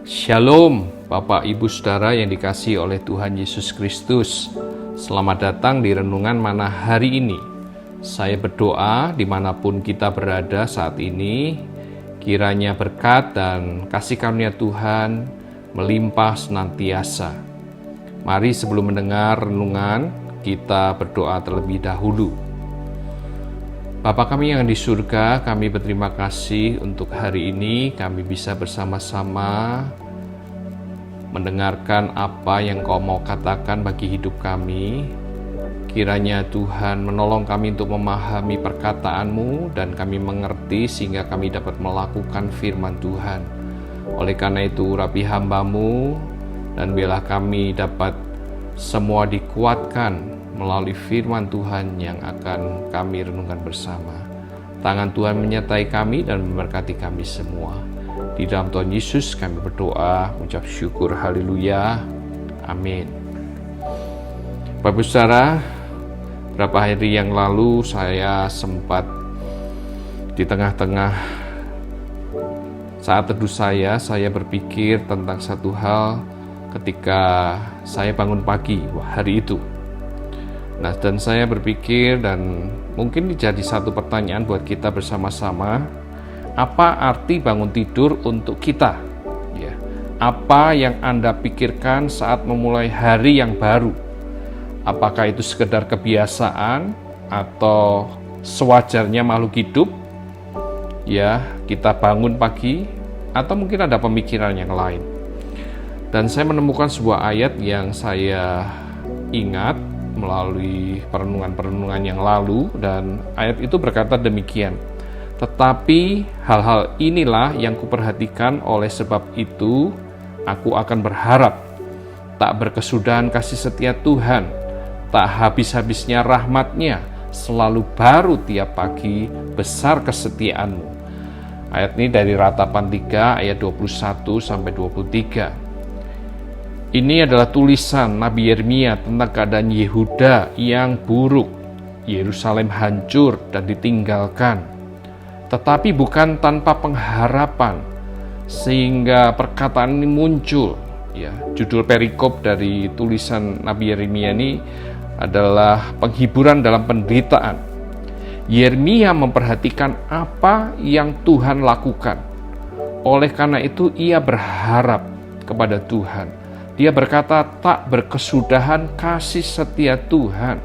Shalom, Bapak Ibu Saudara yang dikasihi oleh Tuhan Yesus Kristus. Selamat datang di Renungan Mana hari ini. Saya berdoa dimanapun kita berada saat ini, kiranya berkat dan kasih karunia Tuhan melimpah senantiasa. Mari sebelum mendengar renungan, kita berdoa terlebih dahulu. Bapa kami yang di surga, kami berterima kasih untuk hari ini kami bisa bersama-sama mendengarkan apa yang Kau mau katakan bagi hidup kami. Kiranya Tuhan menolong kami untuk memahami perkataanmu dan kami mengerti sehingga kami dapat melakukan firman Tuhan. Oleh karena itu urapi hamba-Mu dan biarlah kami dapat semua dikuatkan melalui firman Tuhan yang akan kami renungkan bersama. Tangan Tuhan menyertai kami dan memberkati kami semua. Di dalam Tuhan Yesus kami berdoa, mengucap syukur, haleluya, amin. Bapak Saudara, beberapa hari yang lalu saya sempat di tengah-tengah saat teduh saya berpikir tentang satu hal ketika saya bangun pagi hari itu. Nah, dan saya berpikir dan mungkin jadi satu pertanyaan buat kita bersama-sama, apa arti bangun tidur untuk kita? Ya, apa yang Anda pikirkan saat memulai hari yang baru? Apakah itu sekedar kebiasaan atau sewajarnya makhluk hidup? Ya, kita bangun pagi atau mungkin ada pemikiran yang lain. Dan saya menemukan sebuah ayat yang saya ingat melalui perenungan-perenungan yang lalu, dan ayat itu berkata demikian. Tetapi hal-hal inilah yang kuperhatikan, oleh sebab itu aku akan berharap. Tak berkesudahan kasih setia Tuhan, tak habis-habisnya rahmat-Nya, selalu baru tiap pagi, besar kesetiaan-Mu. Ayat ini dari Ratapan 3 ayat 21-23. Ini adalah tulisan Nabi Yeremia tentang keadaan Yehuda yang buruk. Yerusalem hancur dan ditinggalkan. Tetapi bukan tanpa pengharapan, sehingga perkataan ini muncul. Ya, judul perikop dari tulisan Nabi Yeremia ini adalah penghiburan dalam penderitaan. Yeremia memperhatikan apa yang Tuhan lakukan. Oleh karena itu ia berharap kepada Tuhan. Dia berkata, tak berkesudahan kasih setia Tuhan.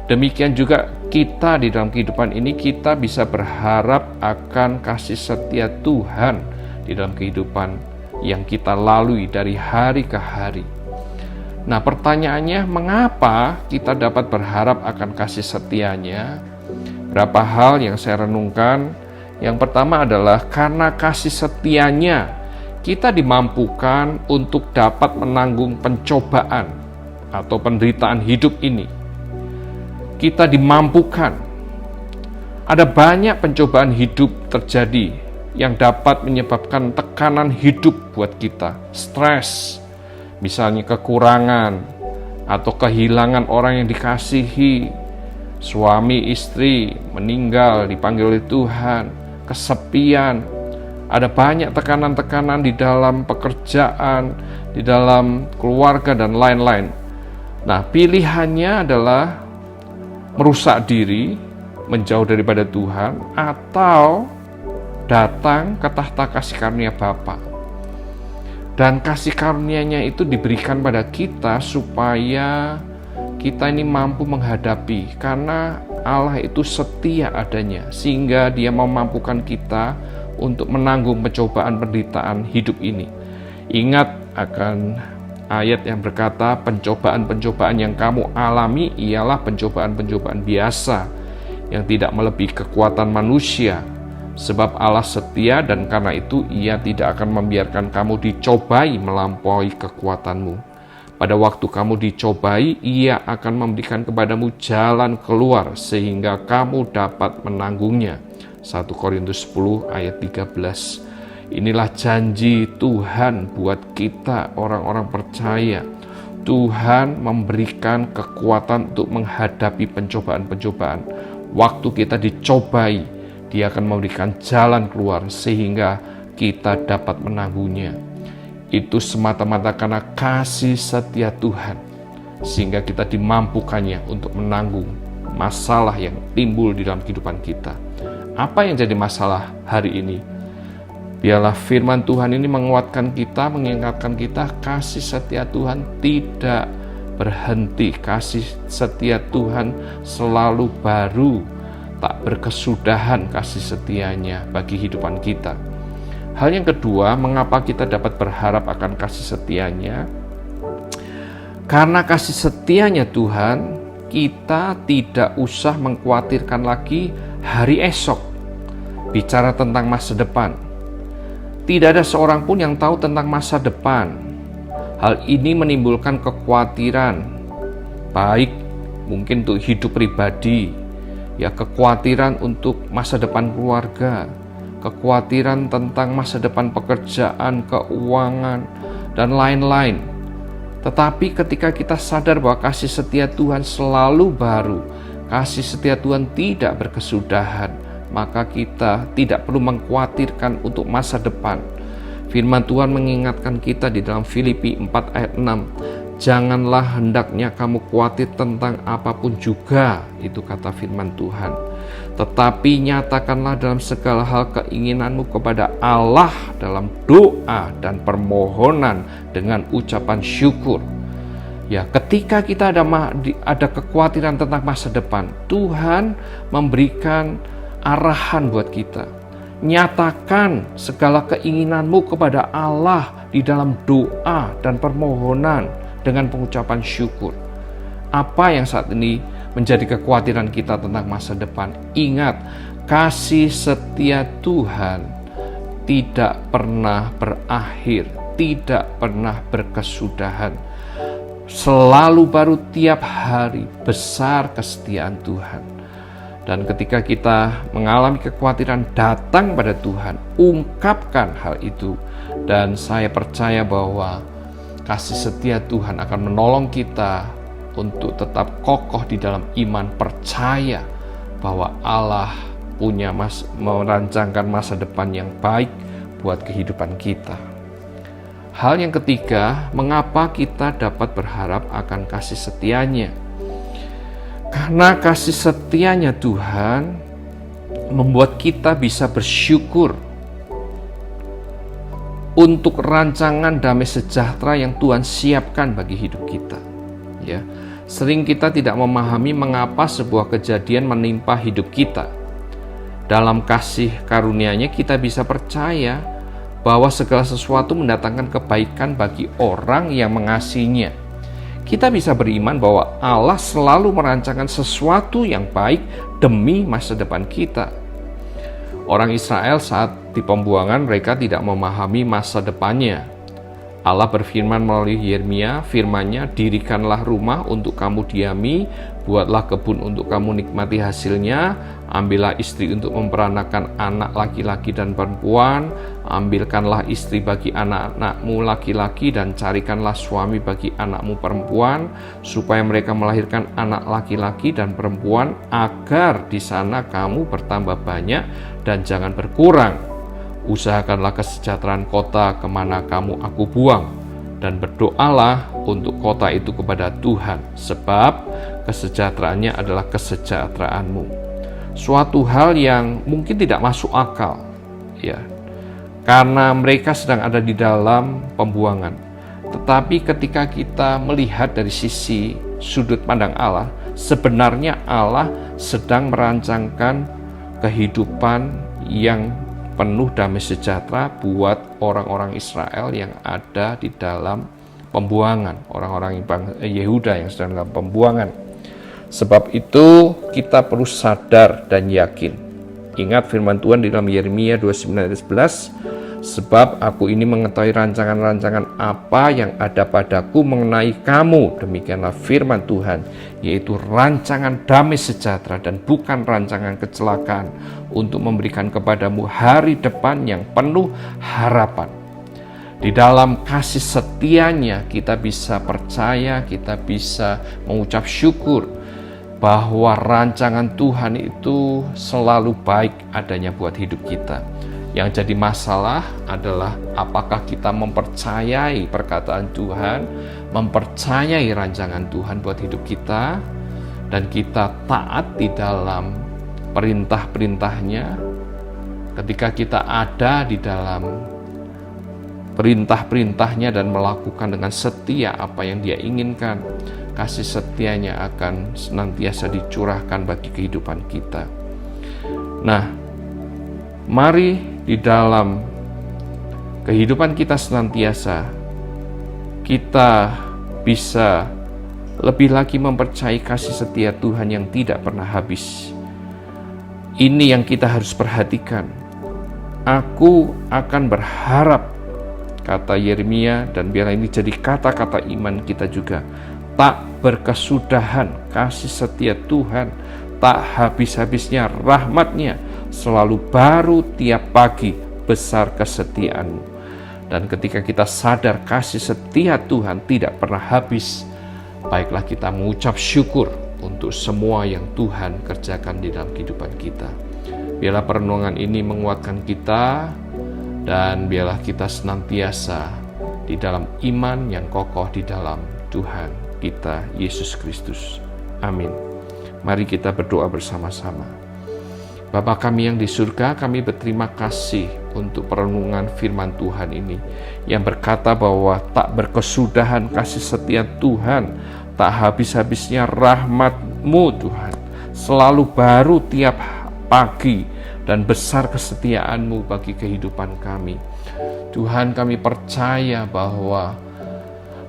Demikian juga kita di dalam kehidupan ini, kita bisa berharap akan kasih setia Tuhan di dalam kehidupan yang kita lalui dari hari ke hari. Nah, pertanyaannya, mengapa kita dapat berharap akan kasih setianya? Berapa hal yang saya renungkan. Yang pertama adalah karena kasih setianya kita dimampukan untuk dapat menanggung pencobaan atau penderitaan hidup ini. Kita dimampukan. Ada banyak pencobaan hidup terjadi yang dapat menyebabkan tekanan hidup buat kita. Stres, misalnya kekurangan atau kehilangan orang yang dikasihi, suami istri meninggal dipanggil oleh Tuhan, kesepian. Ada banyak tekanan-tekanan di dalam pekerjaan, di dalam keluarga, dan lain-lain. Nah, pilihannya adalah merusak diri, menjauh daripada Tuhan, atau datang ke tahta kasih karunia Bapa. Dan kasih karunia-Nya itu diberikan pada kita supaya kita ini mampu menghadapi, karena Allah itu setia adanya, sehingga Dia memampukan kita untuk menanggung pencobaan penderitaan hidup ini. Ingat akan ayat yang berkata, pencobaan-pencobaan yang kamu alami ialah pencobaan-pencobaan biasa yang tidak melebihi kekuatan manusia, sebab Allah setia dan karena itu Ia tidak akan membiarkan kamu dicobai melampaui kekuatanmu. Pada waktu kamu dicobai, Ia akan memberikan kepadamu jalan keluar sehingga kamu dapat menanggungnya. 1 Korintus 10 ayat 13. Inilah janji Tuhan buat kita orang-orang percaya. Tuhan memberikan kekuatan untuk menghadapi pencobaan-pencobaan. Waktu kita dicobai, Dia akan memberikan jalan keluar sehingga kita dapat menanggungnya. Itu semata-mata karena kasih setia Tuhan, sehingga kita dimampukannya untuk menanggung masalah yang timbul di dalam kehidupan kita. Apa yang jadi masalah hari ini? Biarlah firman Tuhan ini menguatkan kita, mengingatkan kita kasih setia Tuhan tidak berhenti. Kasih setia Tuhan selalu baru, tak berkesudahan kasih setianya bagi kehidupan kita. Hal yang kedua, mengapa kita dapat berharap akan kasih setianya? Karena kasih setianya Tuhan, kita tidak usah mengkhawatirkan lagi hari esok. Bicara tentang masa depan, tidak ada seorang pun yang tahu tentang masa depan. Hal ini menimbulkan kekhawatiran, baik mungkin untuk hidup pribadi, ya kekhawatiran untuk masa depan keluarga, kekhawatiran tentang masa depan pekerjaan, keuangan, dan lain-lain. Tetapi ketika kita sadar bahwa kasih setia Tuhan selalu baru, kasih setia Tuhan tidak berkesudahan, maka kita tidak perlu mengkhawatirkan untuk masa depan. Firman Tuhan mengingatkan kita di dalam Filipi 4 ayat 6, janganlah hendaknya kamu khawatir tentang apapun juga, itu kata firman Tuhan. Tetapi nyatakanlah dalam segala hal keinginanmu kepada Allah dalam doa dan permohonan dengan ucapan syukur. Ya, ketika kita ada kekhawatiran tentang masa depan, Tuhan memberikan arahan buat kita. Nyatakan segala keinginanmu kepada Allah di dalam doa dan permohonan dengan pengucapan syukur. Apa yang saat ini menjadi kekhawatiran kita tentang masa depan? Ingat, kasih setia Tuhan tidak pernah berakhir, tidak pernah berkesudahan. Selalu baru tiap hari, besar kesetiaan Tuhan. Dan ketika kita mengalami kekhawatiran, datang pada Tuhan, ungkapkan hal itu. Dan saya percaya bahwa kasih setia Tuhan akan menolong kita untuk tetap kokoh di dalam iman, percaya bahwa Allah punya merancangkan masa depan yang baik buat kehidupan kita. Hal yang ketiga, mengapa kita dapat berharap akan kasih setianya? Karena kasih setianya Tuhan membuat kita bisa bersyukur untuk rancangan damai sejahtera yang Tuhan siapkan bagi hidup kita. Ya, sering kita tidak memahami mengapa sebuah kejadian menimpa hidup kita. Dalam kasih karunia-Nya kita bisa percaya bahwa segala sesuatu mendatangkan kebaikan bagi orang yang mengasihinya. Kita bisa beriman bahwa Allah selalu merancangkan sesuatu yang baik demi masa depan kita. Orang Israel saat di pembuangan, mereka tidak memahami masa depannya. Allah berfirman melalui Yeremia, firman-Nya, dirikanlah rumah untuk kamu diami, buatlah kebun untuk kamu nikmati hasilnya, ambillah istri untuk memperanakan anak laki-laki dan perempuan, ambilkanlah istri bagi anak-anakmu laki-laki dan carikanlah suami bagi anakmu perempuan, supaya mereka melahirkan anak laki-laki dan perempuan, agar di sana kamu bertambah banyak dan jangan berkurang. Usahakanlah kesejahteraan kota kemana kamu aku buang, dan berdoalah untuk kota itu kepada Tuhan, sebab kesejahteraannya adalah kesejahteraanmu. Suatu hal yang mungkin tidak masuk akal, ya, karena mereka sedang ada di dalam pembuangan. Tetapi ketika kita melihat dari sisi sudut pandang Allah, sebenarnya Allah sedang merancangkan kehidupan yang penuh damai sejahtera buat orang-orang Israel yang ada di dalam pembuangan, orang-orang Yehuda yang sedang dalam pembuangan. Sebab itu kita perlu sadar dan yakin. Ingat firman Tuhan di dalam Yeremia 29 ayat 11, sebab aku ini mengetahui rancangan-rancangan apa yang ada padaku mengenai kamu, demikianlah firman Tuhan, yaitu rancangan damai sejahtera dan bukan rancangan kecelakaan, untuk memberikan kepadamu hari depan yang penuh harapan. Di dalam kasih setianya kita bisa percaya, kita bisa mengucap syukur. bahwa rancangan Tuhan itu selalu baik adanya buat hidup kita. Yang jadi masalah adalah apakah kita mempercayai perkataan Tuhan, mempercayai rancangan Tuhan buat hidup kita, dan kita taat di dalam perintah-perintahnya. Ketika kita ada di dalam perintah-perintahnya dan melakukan dengan setia apa yang Dia inginkan, kasih setianya akan senantiasa dicurahkan bagi kehidupan kita. Nah, mari di dalam kehidupan kita senantiasa kita bisa lebih lagi mempercayai kasih setia Tuhan yang tidak pernah habis. Ini yang kita harus perhatikan. Aku akan berharap, kata Yeremia, dan biarlah ini jadi kata-kata iman kita juga. Tak berkesudahan kasih setia Tuhan, tak habis-habisnya rahmat-Nya, selalu baru tiap pagi, besar kesetiaan-Mu. Dan ketika kita sadar kasih setia Tuhan tidak pernah habis, baiklah kita mengucap syukur untuk semua yang Tuhan kerjakan di dalam kehidupan kita. Biarlah perenungan ini menguatkan kita, dan biarlah kita senantiasa di dalam iman yang kokoh di dalam Tuhan kita Yesus Kristus. Amin. Mari kita berdoa bersama-sama. Bapa kami yang di surga, kami berterima kasih untuk perenungan firman Tuhan ini yang berkata bahwa tak berkesudahan kasih setia Tuhan, tak habis-habisnya rahmat-Mu Tuhan, selalu baru tiap pagi, dan besar kesetiaan-Mu bagi kehidupan kami. Tuhan, kami percaya bahwa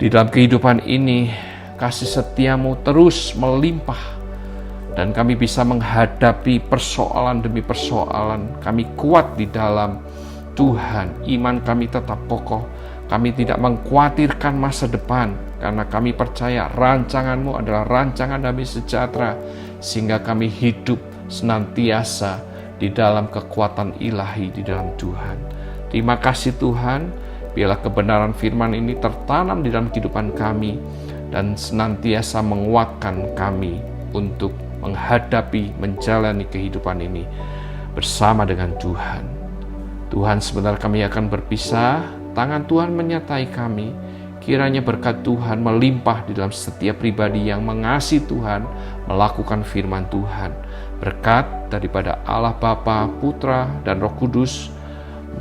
di dalam kehidupan ini kasih setia-Mu terus melimpah, dan kami bisa menghadapi persoalan demi persoalan. Kami kuat di dalam Tuhan, iman kami tetap kokoh. Kami tidak mengkhawatirkan masa depan, karena kami percaya rancangan-Mu adalah rancangan damai sejahtera, sehingga kami hidup senantiasa di dalam kekuatan ilahi di dalam Tuhan. Terima kasih Tuhan, biarlah kebenaran firman ini tertanam di dalam kehidupan kami, dan senantiasa menguatkan kami untuk menghadapi, menjalani kehidupan ini bersama dengan Tuhan. Tuhan, sebentar kami akan berpisah, tangan Tuhan menyertai kami. Kiranya berkat Tuhan melimpah di dalam setiap pribadi yang mengasihi Tuhan, melakukan firman Tuhan. Berkat daripada Allah Bapa, Putra, dan Roh Kudus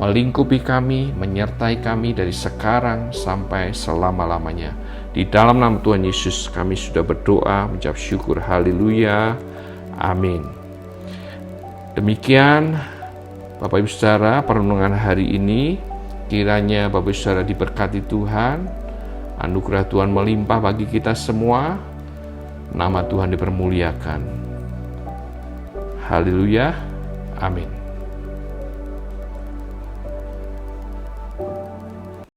melingkupi kami, menyertai kami dari sekarang sampai selama-lamanya. Di dalam nama Tuhan Yesus kami sudah berdoa, mengucap syukur, haleluya, amin. Demikian Bapak Ibu Saudara perenungan hari ini. Kiranya Bapak Ibu Saudara diberkati Tuhan, anugerah Tuhan melimpah bagi kita semua, nama Tuhan dipermuliakan. Haleluya, amin.